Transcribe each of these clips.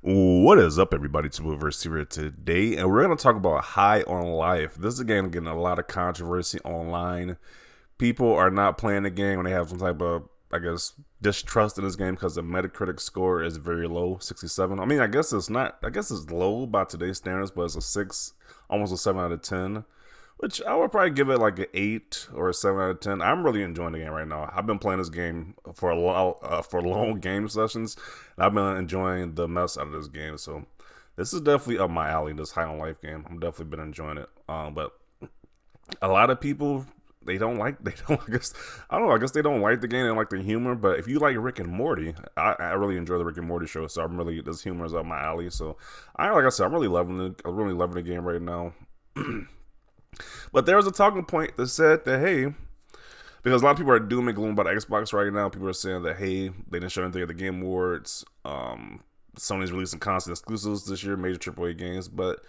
What is up, everybody? It's Wilverse here today, and we're going to talk about High on Life. This is a game getting a lot of controversy online. People are not playing the game when they have some type of, distrust in this game because the Metacritic score is very low, 67. I mean, I guess it's not, I guess it's low by today's standards, but it's a 6, almost a 7 out of 10, which I would probably give it like an 8 or a 7 out of 10. I'm really enjoying the game right now. I've been playing this game for for long game sessions, and I've been enjoying the mess out of this game. So this is definitely up my alley. This High on Life game, I'm definitely been enjoying it. But a lot of people I guess I don't know. I guess they don't like the game. They don't like the humor. But if you like Rick and Morty, I really enjoy the Rick and Morty show. So this humor is up my alley. So like I said, I'm really loving it. I'm really loving the game right now. But there was a talking point that said that, hey, because a lot of people are doom and gloom about Xbox right now. People are saying that, hey, they didn't show anything at the Game Awards. Sony's releasing constant exclusives this year, major AAA games. But,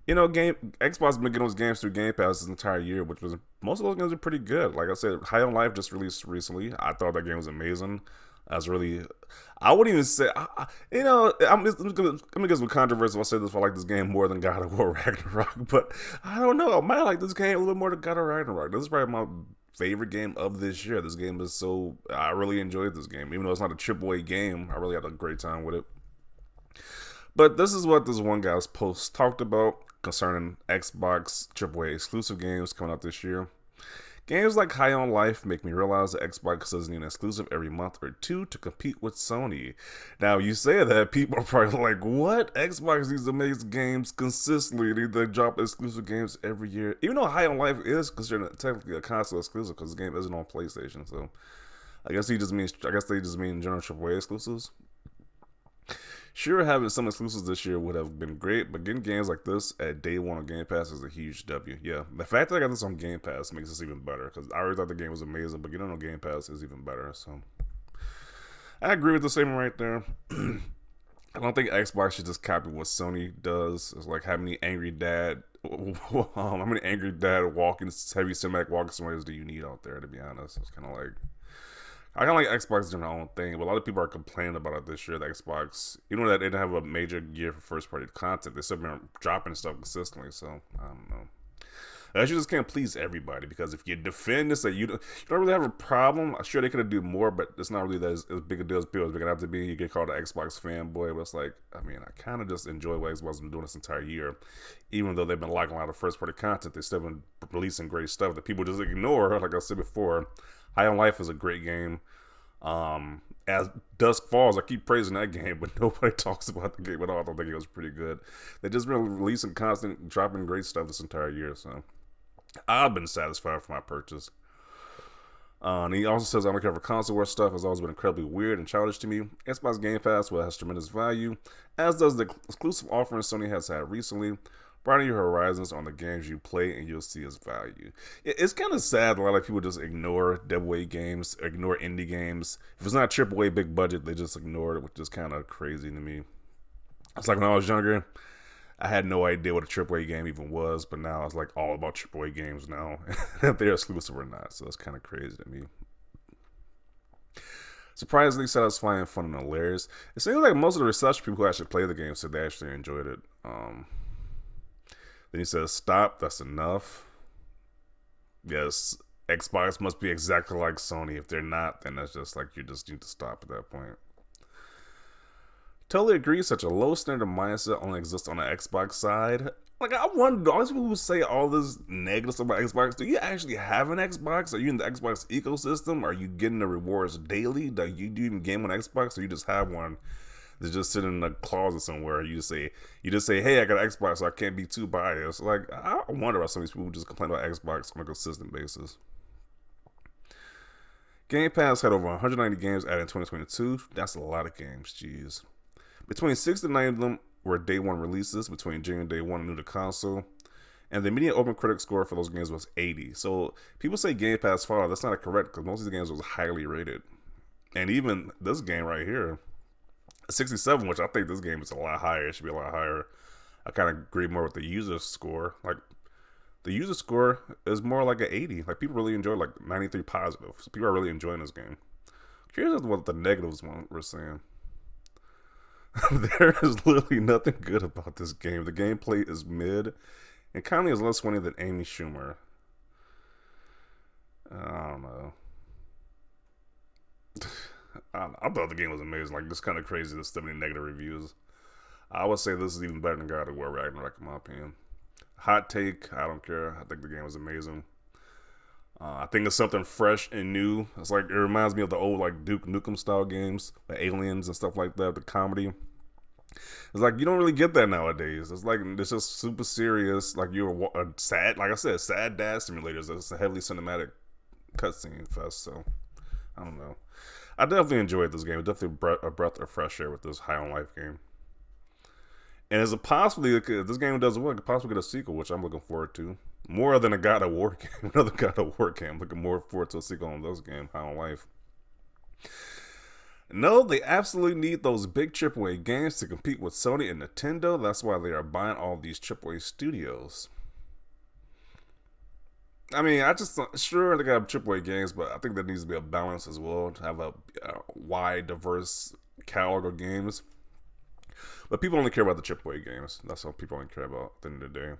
Xbox has been getting those games through Game Pass this entire year, which was, most of those games are pretty good. Like I said, High on Life just released recently. I thought that game was amazing. I wouldn't even say, I'm gonna get some controversy if I say this. If I like this game more than God of War Ragnarok, but I don't know. I might like this game a little more than God of Ragnarok. This is probably my favorite game of this year. This game is I really enjoyed this game. Even though it's not a AAA game, I really had a great time with it. But this is what this one guy's post talked about concerning Xbox AAA exclusive games coming out this year. Games like High on Life make me realize that Xbox doesn't need an exclusive every month or two to compete with Sony. Now, you say that, people are probably like, what? Xbox needs to make games consistently. They drop exclusive games every year. Even though High on Life is considered technically a console exclusive because the game isn't on PlayStation. So, I guess they just mean general AAA exclusives. Sure, having some exclusives this year would have been great, but getting games like this at day one on Game Pass is a huge W. Yeah, the fact that I got this on Game Pass makes this even better, because I already thought the game was amazing, but getting it on Game Pass is even better. So, I agree with the statement right there. I don't think Xbox should just copy what Sony does. It's like how many angry dad walking, heavy cinematic walking simulators do you need out there, to be honest? It's kind of like, I kind of like Xbox doing their own thing, but a lot of people are complaining about it this year. The Xbox, even though they didn't have a major year for first party content, they still been dropping stuff consistently. So I don't know. I just can't please everybody, because if you defend this, that you don't really have a problem. I'm sure they could do more, but it's not really as big a deal as people are making it out to be. You get called an Xbox fanboy, but it's like, I mean, I kind of just enjoy what Xbox has been doing this entire year. Even though they've been locking a lot of first party content, they've still been releasing great stuff that people just ignore. Like I said before, High on Life is a great game. As Dusk Falls, I keep praising that game, but nobody talks about the game at all. I don't think it was pretty good. They just been releasing constant, dropping great stuff this entire year, so I've been satisfied with my purchase. And he also says, I don't care for console war stuff. Has always been incredibly weird and childish to me. Xbox Game Pass has tremendous value, as does the exclusive offering Sony has had recently. Broaden your horizons on the games you play, and you'll see its value. It's kind of sad a lot of people just ignore AA games, ignore indie games. If it's not AAA big budget, they just ignore it, which is kind of crazy to me. It's like when I was younger, I had no idea what a AAA game even was, but now it's like all about AAA games now, if they're exclusive or not. So it's kind of crazy to me. Surprisingly satisfying, fun, and hilarious. It seems like most of the research people who actually play the game said they actually enjoyed it. Then he says, stop, that's enough. Yes, Xbox must be exactly like Sony. If they're not, then that's just like, you just need to stop at that point. Totally agree, such a low standard mindset only exists on the Xbox side. Like, I wonder, all these people who say all this negative stuff about Xbox, do you actually have an Xbox? Are you in the Xbox ecosystem? Are you getting the rewards daily? Do you even game on Xbox, or you just have one that's just sitting in a closet somewhere? You just say, hey, I got an Xbox, so I can't be too biased. Like, I wonder about some of these people who just complain about Xbox on a consistent basis. Game Pass had over 190 games added in 2022. That's a lot of games, jeez. Between 6 to 9 of them were day one releases between June day one and new to console. And the median open critic score for those games was 80. So people say Game Pass fall. That's not correct, because most of these games was highly rated. And even this game right here, 67, which I think this game is a lot higher. It should be a lot higher. I kind of agree more with the user score. Like, the user score is more like an 80. Like, people really enjoy, like, 93 positive. So people are really enjoying this game. Curious as to what the negatives were saying. There is literally nothing good about this game. The gameplay is mid, and comedy is less funny than Amy Schumer. I don't know. I thought the game was amazing. Like, it's kind of crazy. There's so many negative reviews. I would say this is even better than God of War Ragnarok, in my opinion. Hot take. I don't care. I think the game was amazing. I think it's something fresh and new. It's like it reminds me of the old like Duke Nukem style games, the aliens and stuff like that. The comedy. It's like you don't really get that nowadays. It's like it's just super serious. Like you're a sad, like I said, sad dad simulators. It's a heavily cinematic cutscene fest. So I don't know. I definitely enjoyed this game. Definitely a breath of fresh air with this High on Life game. And is it possibly if this game does well, it could possibly get a sequel, which I'm looking forward to. More than a God of War game, another God of War game. Looking more forward to a sequel on those games, High on Life. No, they absolutely need those big AAA games to compete with Sony and Nintendo. That's why they are buying all these AAA studios. I mean, I just sure they got AAA games, but I think there needs to be a balance as well to have a wide, diverse catalog of games. But people only care about the AAA games. That's what people only care about at the end of the day.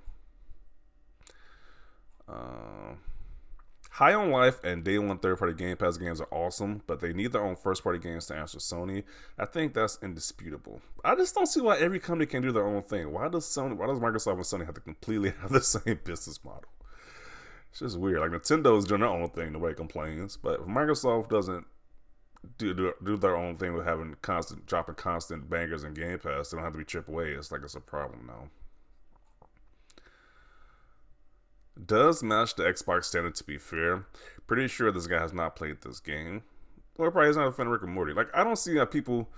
High on Life and Day One third-party Game Pass games are awesome, but they need their own first-party games to answer Sony. I think that's indisputable. I just don't see why every company can do their own thing. Why does Microsoft and Sony have to completely have the same business model? It's just weird. Like Nintendo's doing their own thing, nobody complains. But if Microsoft doesn't do their own thing with having dropping constant bangers in Game Pass, they don't have to be AAA. It's like it's a problem now. Does match the Xbox standard, to be fair. Pretty sure this guy has not played this game. Or probably is not a fan of Rick and Morty. Like, I don't see how people...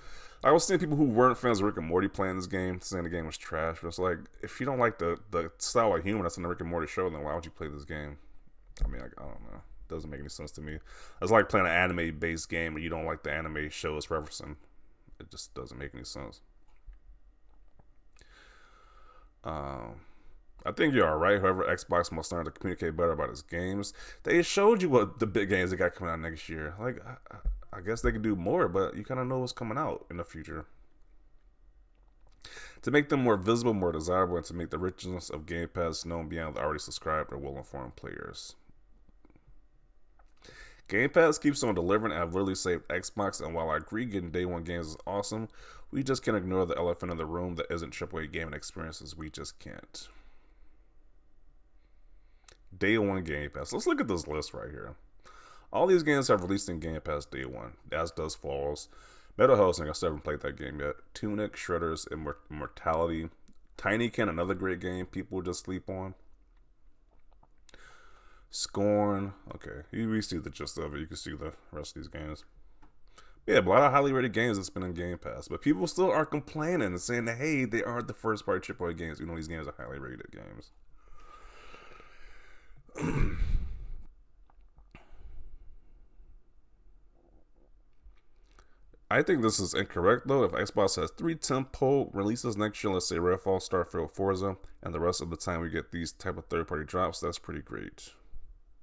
I was seeing people who weren't fans of Rick and Morty playing this game, saying the game was trash. But it's like, if you don't like the style of humor that's in the Rick and Morty show, then why would you play this game? I mean, I don't know. It doesn't make any sense to me. It's like playing an anime-based game and you don't like the anime show it's referencing. It just doesn't make any sense. I think you're alright. However, Xbox must learn to communicate better about its games. They showed you what the big games they got coming out next year. Like, I guess they could do more, but you kind of know what's coming out in the future. To make them more visible, more desirable, and to make the richness of Game Pass known beyond the already subscribed or well-informed players. Game Pass keeps on delivering, and I've literally saved Xbox, and while I agree getting day one games is awesome, we just can't ignore the elephant in the room that isn't AAA gaming experiences. We just can't. Day one Game Pass. Let's look at this list right here. All these games have released in Game Pass day one, as does Falls. Metal Hellsing, I still haven't played that game yet. Tunic, Shredder's Immortality. Tinykin, another great game people just sleep on. Scorn. Okay, we see the gist of it. You can see the rest of these games. Yeah, but a lot of highly rated games that's been in Game Pass. But people still are complaining and saying that, hey, they aren't the first party AAA games. You know, these games are highly rated games. I think this is incorrect though. If Xbox has 3 tentpole releases next year, let's say Redfall, Starfield, Forza, and the rest of the time we get these type of third-party drops, that's pretty great.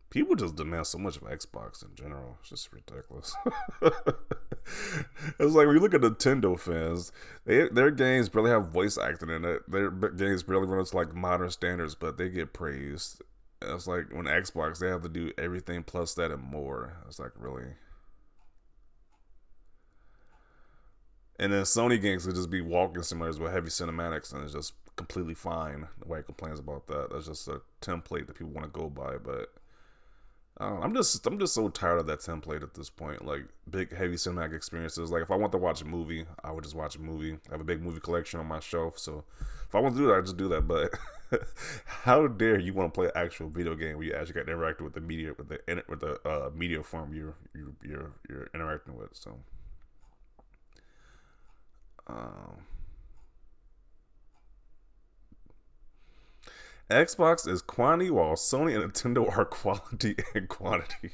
People just demand so much of Xbox in general. It's just ridiculous. It's like when you look at Nintendo fans, their games barely have voice acting in it. Their games barely run to like modern standards, but they get praised. And it's like when Xbox, they have to do everything plus that and more. It's like, really? And then Sony games could just be walking simulators with heavy cinematics, and it's just completely fine. Nobody complains about that. That's just a template that people want to go by. But I'm just so tired of that template at this point. Like big heavy cinematic experiences. Like if I want to watch a movie, I would just watch a movie. I have a big movie collection on my shelf, so if I want to do that, I just do that. But how dare you want to play an actual video game where you actually got to interact with the media, with the media form you're interacting with? So. Xbox is quantity while Sony and Nintendo are quality and quantity.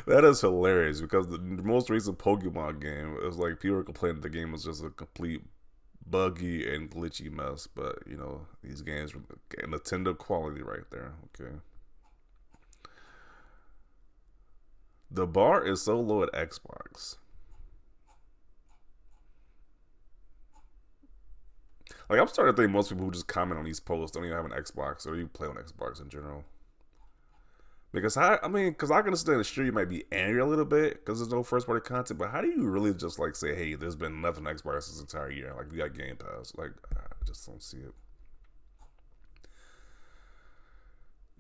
That is hilarious because the most recent Pokemon game is like people were complaining the game was just a complete buggy and glitchy mess. But you know, these games were Nintendo quality right there. Okay. The bar is so low at Xbox. Like I'm starting to think most people who just comment on these posts don't even have an Xbox or even play on Xbox in general. Because because I can understand the sure you might be angry a little bit because there's no first party content, but how do you really just like say, hey, there's been nothing on Xbox this entire year? Like you got Game Pass, like I just don't see it.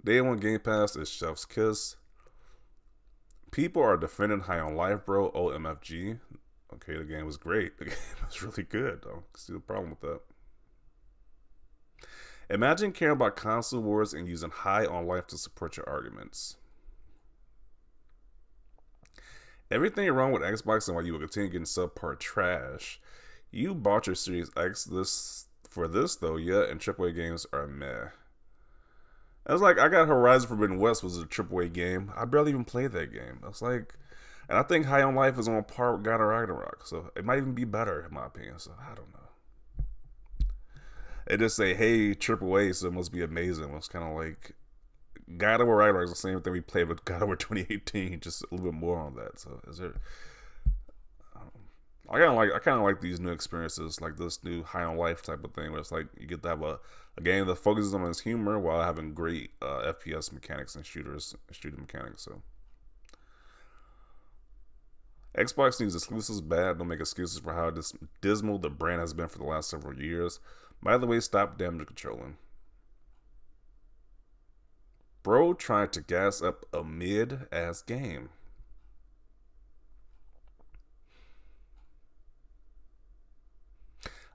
Day one Game Pass is Chef's Kiss. People are defending High on Life, bro. OMFG. Okay, the game was great. The game was really good, though. See the problem with that. Imagine caring about console wars and using High on Life to support your arguments. Everything wrong with Xbox and why you will continue getting subpar trash. You bought your Series X this though, yeah, and AAA games are meh. I was like, I got Horizon Forbidden West was a AAA game. I barely even played that game. I was like, and I think High on Life is on par with God of Ragnarok, so it might even be better in my opinion. So I don't know. They just say, hey, AAA, so it must be amazing. It's kind of like God of War Ragnarok is the same thing we played with God of War 2018, just a little bit more on that. So is there? I kind of like these new experiences, like this new High on Life type of thing, where it's like you get to have a game that focuses on its humor while having great FPS mechanics and shooting mechanics. So Xbox needs exclusives bad. Don't make excuses for how dismal the brand has been for the last several years. By the way, stop damage controlling. Bro trying to gas up a mid-ass game.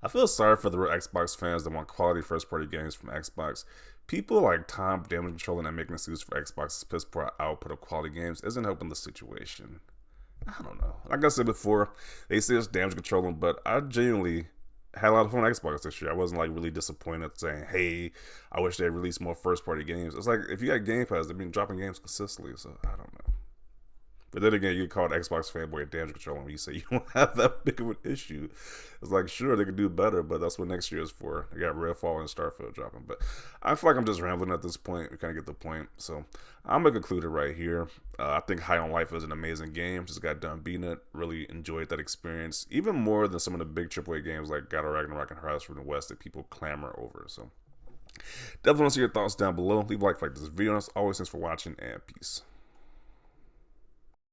I feel sorry for the real Xbox fans that want quality first-party games from Xbox. People like Tom damage controlling and making excuses for Xbox's piss poor output of quality games isn't helping the situation. I don't know. Like I said before, they say it's damage controlling, but I genuinely had a lot of fun on Xbox this year. I wasn't like really disappointed saying, hey, I wish they released more first party games. It's like if you got Game Pass, they've been dropping games consistently, so I don't know. But then again, you get called Xbox fanboy and damage control when you say you don't have that big of an issue. It's like, sure, they could do better, but that's what next year is for. They got Redfall and Starfield dropping. But I feel like I'm just rambling at this point. We kind of get the point. So I'm going to conclude it right here. I think High on Life is an amazing game. Just got done beating it. Really enjoyed that experience. Even more than some of the big AAA games like God of Ragnarok and Horizon Forbidden West that people clamor over. So definitely want to see your thoughts down below. Leave a like this video. As always, thanks for watching and peace.